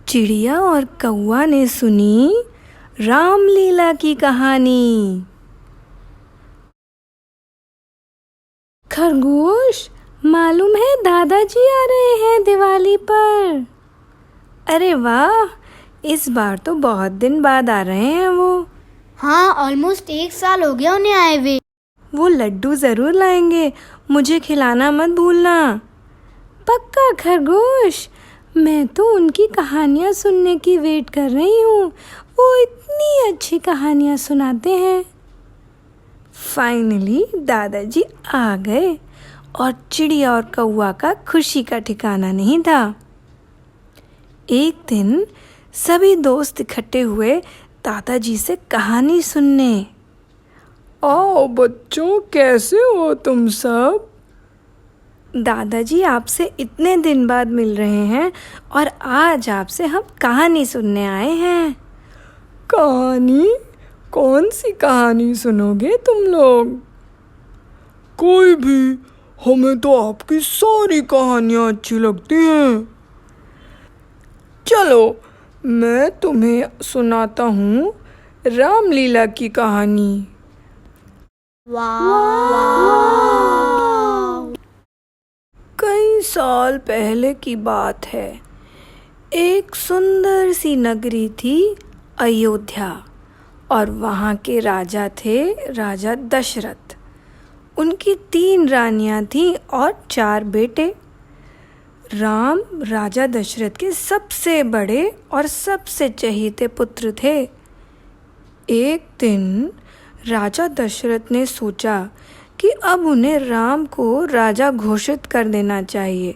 चिड़िया और कौवा ने सुनी रामलीला की कहानी। खरगोश, मालूम है दादाजी आ रहे हैं दिवाली पर। अरे वाह, इस बार तो बहुत दिन बाद आ रहे हैं वो। हाँ, ऑलमोस्ट 1 साल हो गया उन्हें आए हुए। वो लड्डू जरूर लाएंगे, मुझे खिलाना मत भूलना। पक्का खरगोश, मैं तो उनकी कहानियाँ सुनने की वेट कर रही हूँ। वो इतनी अच्छी कहानियाँ सुनाते हैं। फाइनली दादाजी आ गए और चिड़िया और कौवा का खुशी का ठिकाना नहीं था। एक दिन सभी दोस्त इकट्ठे हुए दादाजी से कहानी सुनने। आओ बच्चों, कैसे हो तुम सब? दादाजी आपसे इतने दिन बाद मिल रहे हैं और आज आपसे हम कहानी सुनने आए हैं। कहानी? कौन सी कहानी सुनोगे तुम लोग? कोई भी, हमें तो आपकी सारी कहानियाँ अच्छी लगती हैं। चलो, मैं तुम्हें सुनाता हूँ रामलीला की कहानी। कई साल पहले की बात है। एक सुंदर सी नगरी थी अयोध्या, और वहाँ के राजा थे राजा दशरथ। उनकी 3 रानियाँ थीं और 4 बेटे। राम राजा दशरथ के सबसे बड़े और सबसे चहेते पुत्र थे। एक दिन राजा दशरथ ने सोचा कि अब उन्हें राम को राजा घोषित कर देना चाहिए।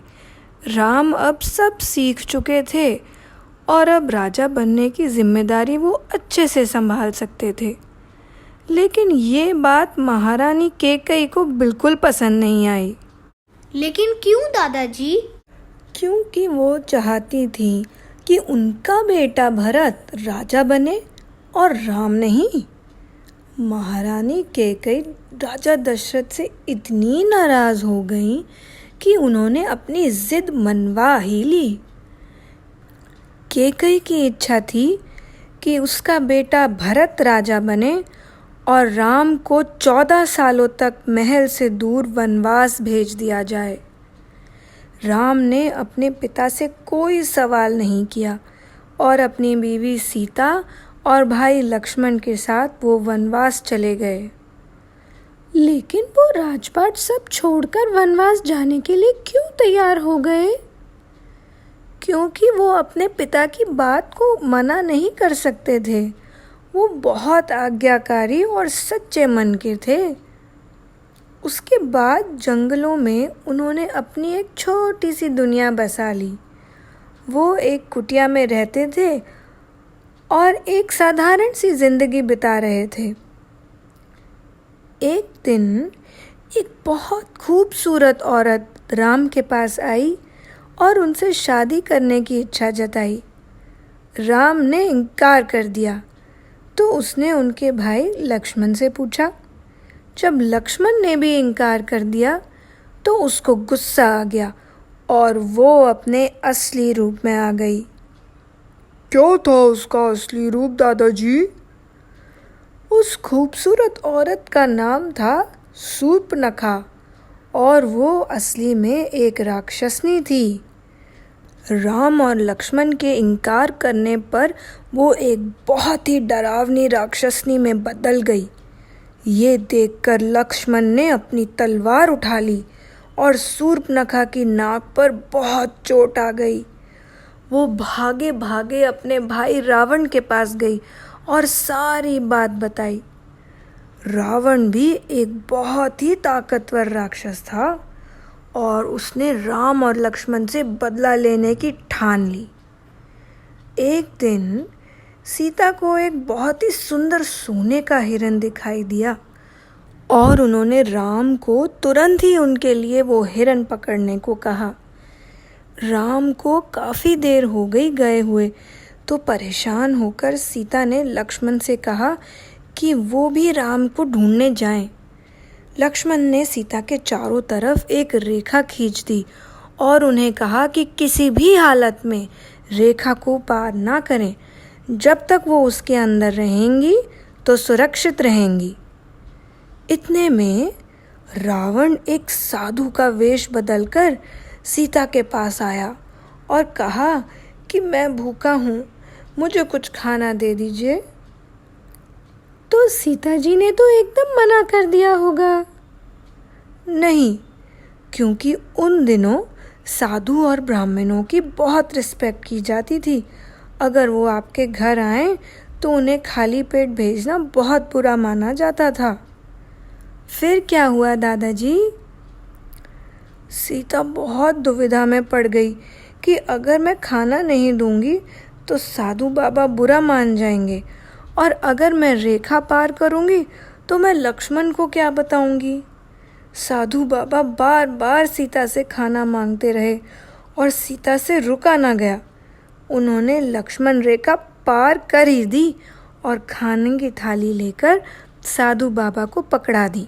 राम अब सब सीख चुके थे और अब राजा बनने की जिम्मेदारी वो अच्छे से संभाल सकते थे। लेकिन ये बात महारानी कैकेयी को बिल्कुल पसंद नहीं आई। लेकिन क्यों दादाजी? क्योंकि वो चाहती थी कि उनका बेटा भरत राजा बने और राम नहीं। महारानी कैकेयी राजा दशरथ से इतनी नाराज हो गई कि उन्होंने अपनी जिद मनवा ही ली। कैकेयी की इच्छा थी कि उसका बेटा भरत राजा बने और राम को 14 सालों तक महल से दूर वनवास भेज दिया जाए। राम ने अपने पिता से कोई सवाल नहीं किया और अपनी बीवी सीता और भाई लक्ष्मण के साथ वो वनवास चले गए। लेकिन वो राजपाट सब छोड़कर वनवास जाने के लिए क्यों तैयार हो गए? क्योंकि वो अपने पिता की बात को मना नहीं कर सकते थे। वो बहुत आज्ञाकारी और सच्चे मन के थे। उसके बाद जंगलों में उन्होंने अपनी एक छोटी सी दुनिया बसा ली। वो एक कुटिया में रहते थे और एक साधारण सी जिंदगी बिता रहे थे। एक दिन एक बहुत खूबसूरत औरत राम के पास आई और उनसे शादी करने की इच्छा जताई। राम ने इनकार कर दिया तो उसने उनके भाई लक्ष्मण से पूछा। जब लक्ष्मण ने भी इनकार कर दिया तो उसको गुस्सा आ गया और वो अपने असली रूप में आ गई। क्या था उसका असली रूप दादाजी? उस खूबसूरत औरत का नाम था शूर्पणखा और वो असली में एक राक्षसनी थी। राम और लक्ष्मण के इनकार करने पर वो एक बहुत ही डरावनी राक्षसनी में बदल गई। ये देखकर लक्ष्मण ने अपनी तलवार उठा ली और शूर्पणखा की नाक पर बहुत चोट आ गई। वो भागे भागे अपने भाई रावण के पास गई और सारी बात बताई। रावण भी एक बहुत ही ताकतवर राक्षस था और उसने राम और लक्ष्मण से बदला लेने की ठान ली। एक दिन सीता को एक बहुत ही सुंदर सोने का हिरन दिखाई दिया और उन्होंने राम को तुरंत ही उनके लिए वो हिरन पकड़ने को कहा। राम को काफ़ी देर हो गई गए हुए, तो परेशान होकर सीता ने लक्ष्मण से कहा कि वो भी राम को ढूंढने जाएं। लक्ष्मण ने सीता के चारों तरफ एक रेखा खींच दी और उन्हें कहा कि किसी भी हालत में रेखा को पार ना करें। जब तक वो उसके अंदर रहेंगी तो सुरक्षित रहेंगी। इतने में रावण एक साधु का वेश बदलकर सीता के पास आया और कहा कि मैं भूखा हूँ, मुझे कुछ खाना दे दीजिए। तो सीता जी ने तो एकदम मना कर दिया होगा। नहीं, क्योंकि उन दिनों साधु और ब्राह्मणों की बहुत रिस्पेक्ट की जाती थी। अगर वो आपके घर आए तो उन्हें खाली पेट भेजना बहुत बुरा माना जाता था। फिर क्या हुआ दादाजी? सीता बहुत दुविधा में पड़ गई कि अगर मैं खाना नहीं दूंगी तो साधु बाबा बुरा मान जाएंगे, और अगर मैं रेखा पार करूंगी तो मैं लक्ष्मण को क्या बताऊंगी। साधु बाबा बार बार सीता से खाना मांगते रहे और सीता से रुका ना गया। उन्होंने लक्ष्मण रेखा पार कर ही दी और खाने की थाली लेकर साधु बाबा को पकड़ा दी।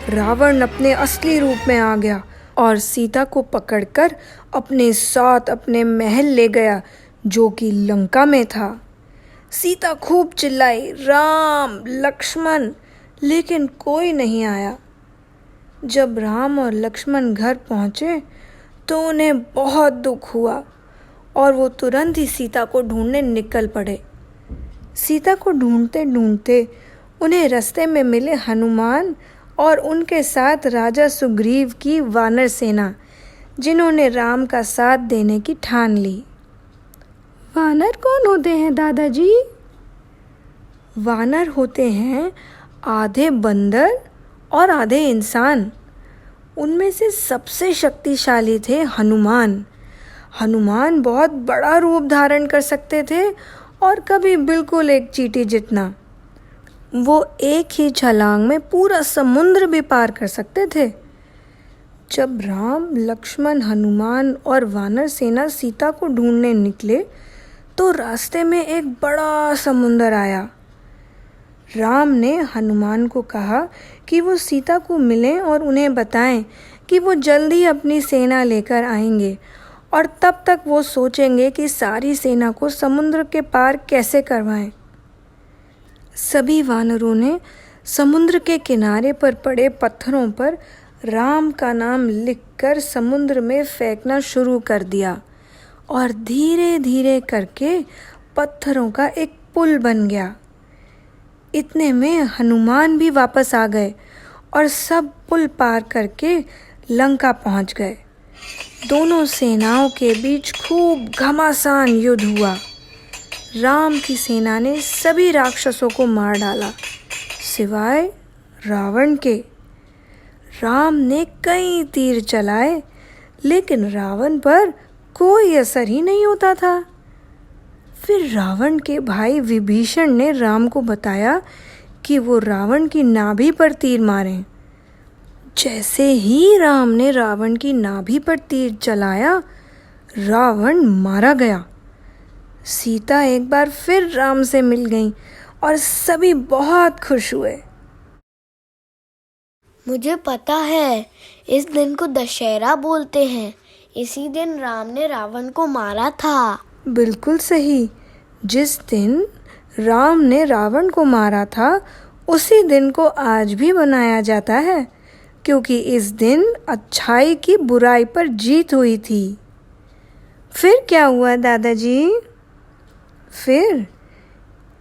रावण अपने असली रूप में आ गया और सीता को पकड़कर अपने साथ अपने महल ले गया, जो कि लंका में था। सीता खूब चिल्लाई, राम लक्ष्मण, लेकिन कोई नहीं आया। जब राम और लक्ष्मण घर पहुंचे तो उन्हें बहुत दुख हुआ और वो तुरंत ही सीता को ढूंढने निकल पड़े। सीता को ढूंढते ढूंढते उन्हें रास्ते में मिले हनुमान और उनके साथ राजा सुग्रीव की वानर सेना, जिन्होंने राम का साथ देने की ठान ली। वानर कौन होते हैं दादाजी? वानर होते हैं आधे बंदर और आधे इंसान। उनमें से सबसे शक्तिशाली थे हनुमान। हनुमान बहुत बड़ा रूप धारण कर सकते थे और कभी बिल्कुल एक चींटी जितना। वो एक ही छलांग में पूरा समुद्र भी पार कर सकते थे। जब राम, लक्ष्मण, हनुमान और वानर सेना सीता को ढूंढने निकले तो रास्ते में एक बड़ा समुंदर आया। राम ने हनुमान को कहा कि वो सीता को मिलें और उन्हें बताएं कि वो जल्दी अपनी सेना लेकर आएंगे, और तब तक वो सोचेंगे कि सारी सेना को समुद्र के पार कैसे करवाएं। सभी वानरों ने समुद्र के किनारे पर पड़े पत्थरों पर राम का नाम लिखकर समुद्र में फेंकना शुरू कर दिया, और धीरे धीरे करके पत्थरों का एक पुल बन गया। इतने में हनुमान भी वापस आ गए और सब पुल पार करके लंका पहुंच गए। दोनों सेनाओं के बीच खूब घमासान युद्ध हुआ। राम की सेना ने सभी राक्षसों को मार डाला, सिवाय रावण के। राम ने कई तीर चलाए, लेकिन रावण पर कोई असर ही नहीं होता था। फिर रावण के भाई विभीषण ने राम को बताया कि वो रावण की नाभि पर तीर मारें। जैसे ही राम ने रावण की नाभि पर तीर चलाया, रावण मारा गया। सीता एक बार फिर राम से मिल गईं और सभी बहुत खुश हुए। मुझे पता है, इस दिन को दशहरा बोलते हैं। इसी दिन राम ने रावण को मारा था। बिल्कुल सही। जिस दिन राम ने रावण को मारा था, उसी दिन को आज भी मनाया जाता है, क्योंकि इस दिन अच्छाई की बुराई पर जीत हुई थी। फिर क्या हुआ दादाजी? फिर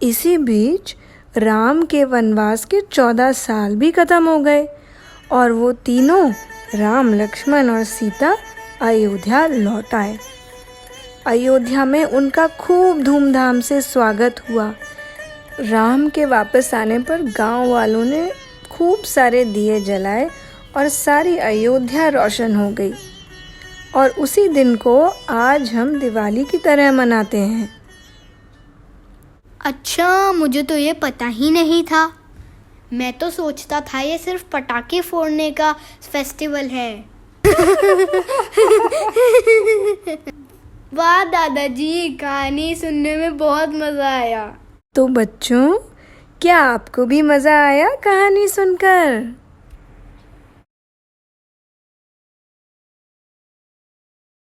इसी बीच राम के वनवास के 14 साल भी खत्म हो गए और वो तीनों, राम, लक्ष्मण और सीता, अयोध्या लौट आए। अयोध्या में उनका खूब धूमधाम से स्वागत हुआ। राम के वापस आने पर गांव वालों ने खूब सारे दिए जलाए और सारी अयोध्या रोशन हो गई। और उसी दिन को आज हम दिवाली की तरह मनाते हैं। अच्छा, मुझे तो ये पता ही नहीं था। मैं तो सोचता था ये सिर्फ पटाखे फोड़ने का फेस्टिवल है। वाह दादाजी, कहानी सुनने में बहुत मजा आया। तो बच्चों, क्या आपको भी मजा आया कहानी सुनकर?